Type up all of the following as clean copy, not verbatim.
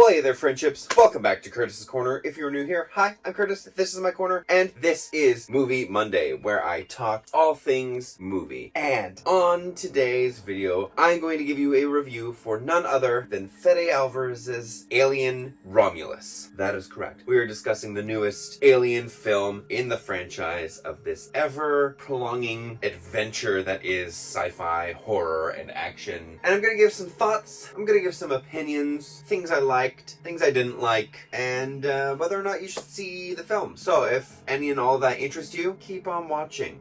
Well, hey there, friendships. Welcome back to Curtis's Corner. If you're new here, hi, I'm Curtis. This is my corner, and this is Movie Monday, where I talk all things movie. And on today's video, I'm going to give you a review for none other than Fede Alvarez's Alien Romulus. That is correct. We are discussing the newest Alien film in the franchise of this ever-prolonging adventure that is sci-fi, horror, and action. And I'm going to give some thoughts. I'm going to give some opinions, things I liked, things I didn't like, and whether or not you should see the film. So if any and all of that interests you, keep on watching.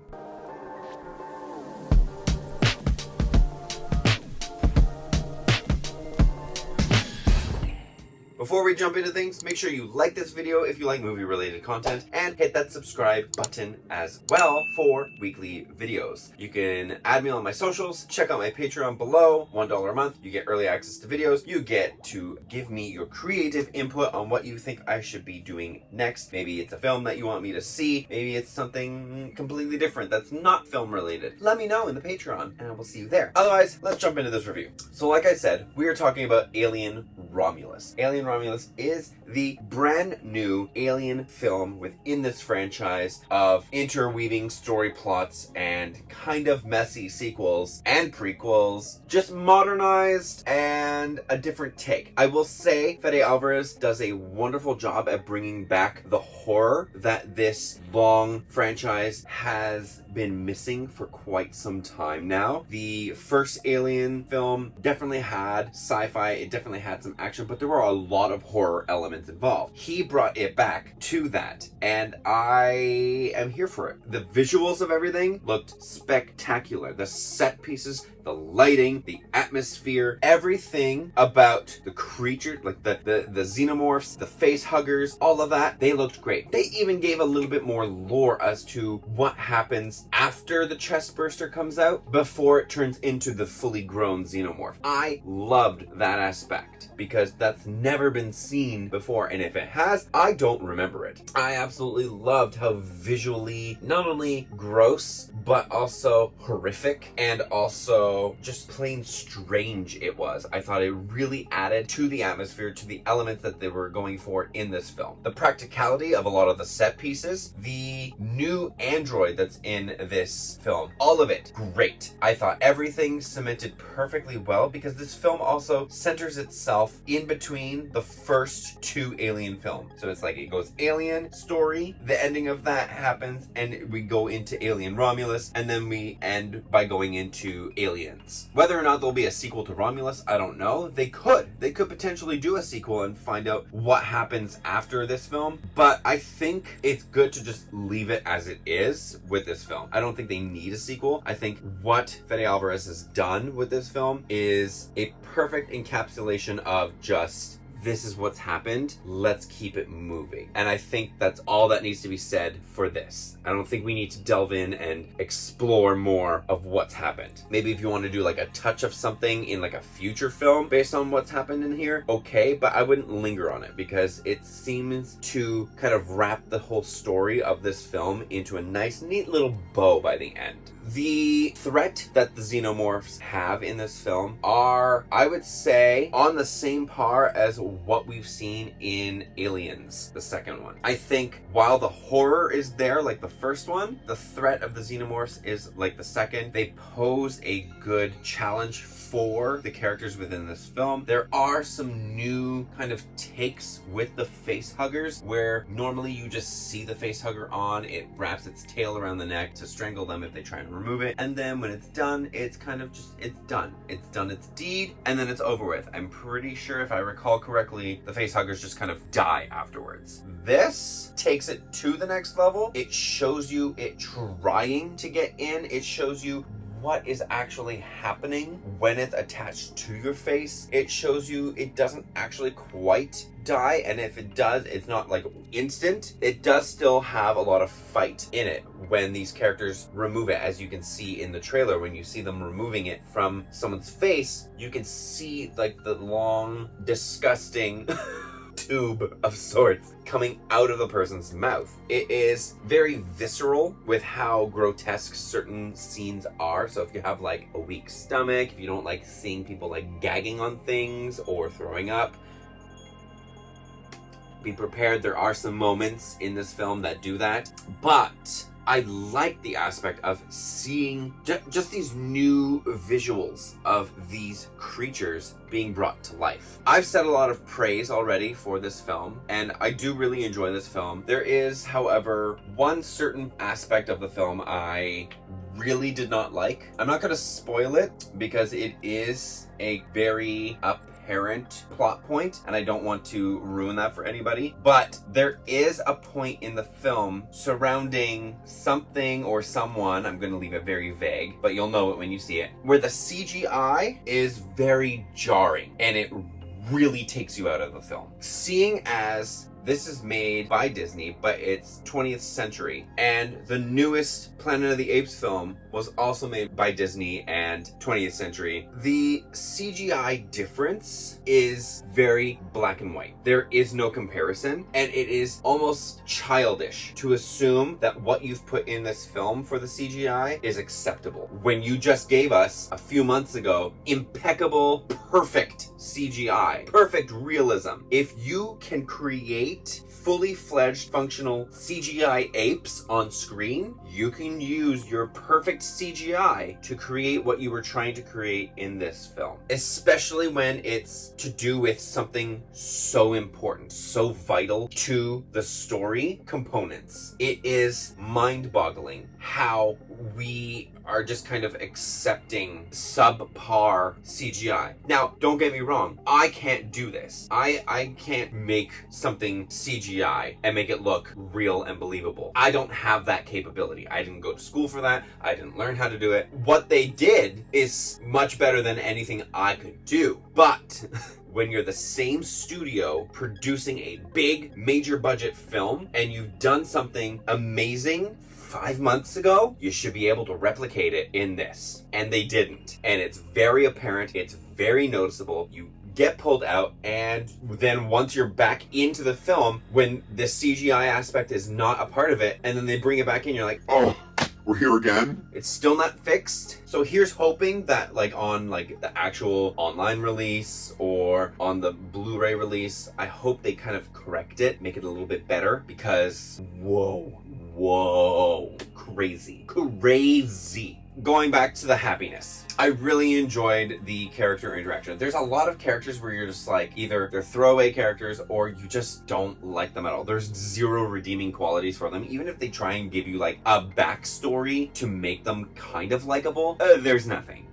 Before we jump into things, make sure you like this video if you like movie-related content, and hit that subscribe button as well for weekly videos. You can add me on my socials, check out my Patreon below, $1 a month. You get early access to videos. You get to give me your creative input on what you think I should be doing next. Maybe it's a film that you want me to see. Maybe it's something completely different that's not film-related. Let me know in the Patreon, and I will see you there. Otherwise, let's jump into this review. So like I said, we are talking about Alien Romulus. Alien Romulus is the brand new Alien film within this franchise of interweaving story plots and kind of messy sequels and prequels, just modernized and a different take. I will say Fede Alvarez does a wonderful job at bringing back the horror that this long franchise has been missing for quite some time now. The first Alien film definitely had sci-fi, it definitely had some action, but there were a lot of horror elements involved. He brought it back to that, and I am here for it. The visuals of everything looked spectacular. The set pieces, the lighting, the atmosphere, everything about the creature, like the xenomorphs, the face huggers, all of that, they looked great. They even gave a little bit more lore as to what happens after the chest burster comes out before it turns into the fully grown xenomorph. I loved that aspect because that's never been seen before, and if it has, I don't remember it. I absolutely loved how visually not only gross but also horrific and also just plain strange it was. I thought it really added to the atmosphere, to the elements that they were going for in this film. The practicality of a lot of the set pieces, the new android that's in this film, all of it great. I thought everything cemented perfectly well because this film also centers itself in between the first two Alien films. So it's like it goes Alien story, the ending of that happens, and we go into Alien Romulus, and then we end by going into Aliens. Whether or not there'll be a sequel to Romulus, I don't know. They could potentially do a sequel and find out what happens after this film, but I think it's good to just leave it as it is with this film. I don't think they need a sequel. I think what Fede Alvarez has done with this film is a perfect encapsulation of just, this is what's happened, let's keep it moving. And I think that's all that needs to be said for this. I don't think we need to delve in and explore more of what's happened. Maybe if you want to do like a touch of something in like a future film based on what's happened in here, okay, but I wouldn't linger on it because it seems to kind of wrap the whole story of this film into a nice, neat little bow by the end. The threat that the xenomorphs have in this film are, I would say, on the same par as what we've seen in Aliens, the second one. I think while the horror is there, like the first one, the threat of the xenomorphs is like the second. They pose a good challenge for the characters within this film. There are some new kind of takes with the face huggers where normally you just see the face hugger on, it wraps its tail around the neck to strangle them if they try and remove it, and then when it's done, it's kind of just, it's done its deed, and then it's over with. I'm pretty sure, if I recall correctly, the face huggers just kind of die afterwards. This takes it to the next level. It shows you it trying to get in. It shows you what is actually happening when it's attached to your face. It shows you it doesn't actually quite die, and if it does, it's not like instant. It does still have a lot of fight in it when these characters remove it. As you can see in the trailer, when you see them removing it from someone's face, you can see like the long, disgusting tube of sorts coming out of the person's mouth. It is very visceral with how grotesque certain scenes are. So if you have like a weak stomach, if you don't like seeing people like gagging on things or throwing up, be prepared. There are some moments in this film that do that, but I like the aspect of seeing just these new visuals of these creatures being brought to life. I've said a lot of praise already for this film, and I do really enjoy this film. There is, however, one certain aspect of the film I really did not like. I'm not going to spoil it because it is a very apparent plot point, and I don't want to ruin that for anybody, but there is a point in the film surrounding something or someone, I'm going to leave it very vague, but you'll know it when you see it, where the CGI is very jarring, and it really takes you out of the film. Seeing as this is made by Disney, but it's 20th century, and the newest Planet of the Apes film was also made by Disney and 20th century. The CGI difference is very black and white. There is no comparison, and it is almost childish to assume that what you've put in this film for the CGI is acceptable, when you just gave us a few months ago impeccable, perfect CGI, perfect realism. If you can create fully fledged functional CGI apes on screen, you can use your perfect CGI to create what you were trying to create in this film. Especially when it's to do with something so important, so vital to the story components. It is mind-boggling how we are just kind of accepting subpar CGI. Now, don't get me wrong, I can't do this. I can't make something CGI and make it look real and believable. I don't have that capability. I didn't go to school for that. I didn't learn how to do it. What they did is much better than anything I could do. But when you're the same studio producing a big major budget film and you've done something amazing 5 months ago, you should be able to replicate it in this. And they didn't. And it's very apparent. It's very noticeable. You get pulled out, and then once you're back into the film, when the CGI aspect is not a part of it, and then they bring it back in, you're like, oh, we're here again? It's still not fixed. So here's hoping that on the actual online release or on the Blu-ray release, I hope they kind of correct it, make it a little bit better, because whoa, crazy. Going back to the happiness, I really enjoyed the character interaction. There's a lot of characters where you're just like, either they're throwaway characters or you just don't like them at all. There's zero redeeming qualities for them. Even if they try and give you like a backstory to make them kind of likable, there's nothing.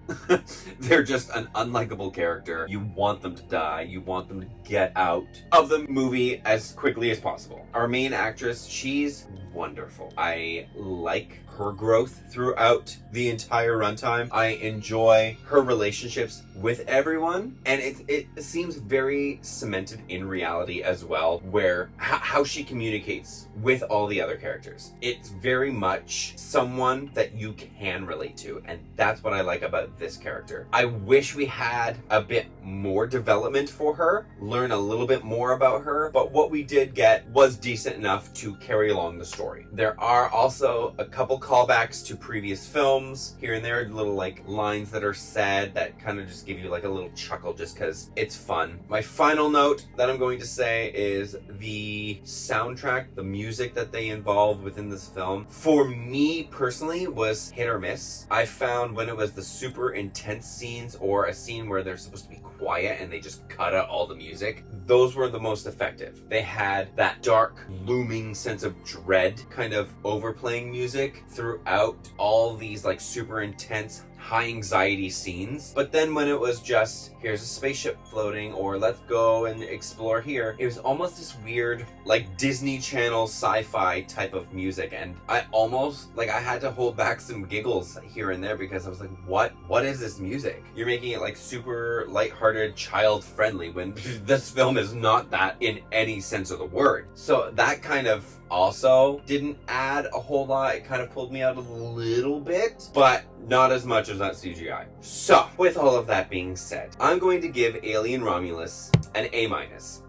They're just an unlikable character. You want them to die. You want them to get out of the movie as quickly as possible. Our main actress, she's wonderful. I like her growth throughout the entire runtime. I enjoy her relationships with everyone, and it seems very cemented in reality as well, where how she communicates with all the other characters. It's very much someone that you can relate to, and that's what I like about this character. I wish we had a bit more development for her, learn a little bit more about her, but what we did get was decent enough to carry along the story. There are also a couple callbacks to previous films here and there, little lines that are said that kind of just give you a little chuckle just because it's fun. My final note that I'm going to say is the soundtrack, the music that they involved within this film, for me personally was hit or miss. I found when it was the super intense scenes or a scene where they're supposed to be quiet and they just cut out all the music, those were the most effective. They had that dark, looming sense of dread kind of overplaying music throughout all these super intense, high anxiety scenes. But then when it was just, here's a spaceship floating, or let's go and explore here, it was almost this weird Disney Channel sci-fi type of music, and I almost I had to hold back some giggles here and there because I was like, what is this music? You're making it super lighthearted, child friendly, when this film is not that in any sense of the word. So that kind of also didn't add a whole lot. It kind of pulled me out a little bit, but not as much as that CGI. So, with all of that being said, I'm going to give Alien Romulus an A-.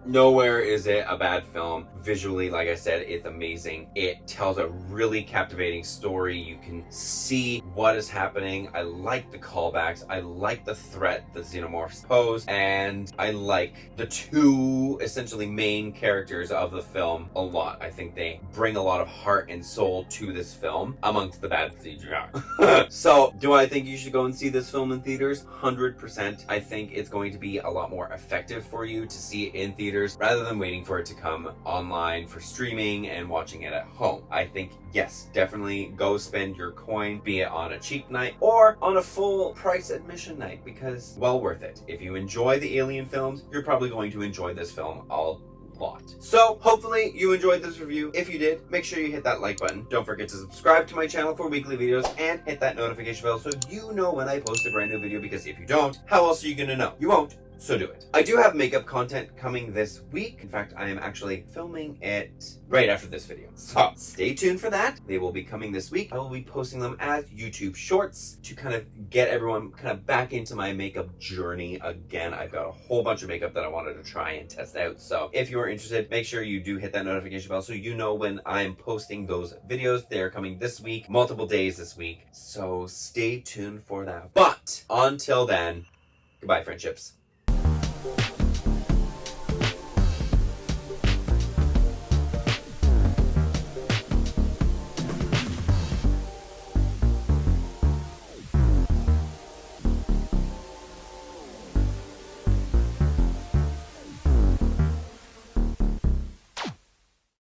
Nowhere is it a bad film. Visually, like I said, it's amazing. It tells a really captivating story. You can see what is happening. I like the callbacks. I like the threat the xenomorphs pose. And I like the two essentially main characters of the film a lot. I think they bring a lot of heart and soul to this film amongst the bad CGI. So, do I think you should go and see this film in theaters? 100%. I think it's going to be a lot more effective for you to see it in theaters rather than waiting for it to come online for streaming and watching it at home. I think, yes, definitely go spend your coin, be it on a cheap night or on a full price admission night, because well worth it. If you enjoy the Alien films, you're probably going to enjoy this film a lot. So hopefully you enjoyed this review. If you did, make sure you hit that like button. Don't forget to subscribe to my channel for weekly videos and hit that notification bell so you know when I post a brand new video, because if you don't, how else are you gonna know? You won't. So do it. I do have makeup content coming this week. In fact, I am actually filming it right after this video. So stay tuned for that. They will be coming this week. I will be posting them as YouTube shorts to kind of get everyone kind of back into my makeup journey again. I've got a whole bunch of makeup that I wanted to try and test out. So if you are interested, make sure you do hit that notification bell so you know when I'm posting those videos. They're coming this week, multiple days this week. So stay tuned for that. But until then, goodbye, friendships.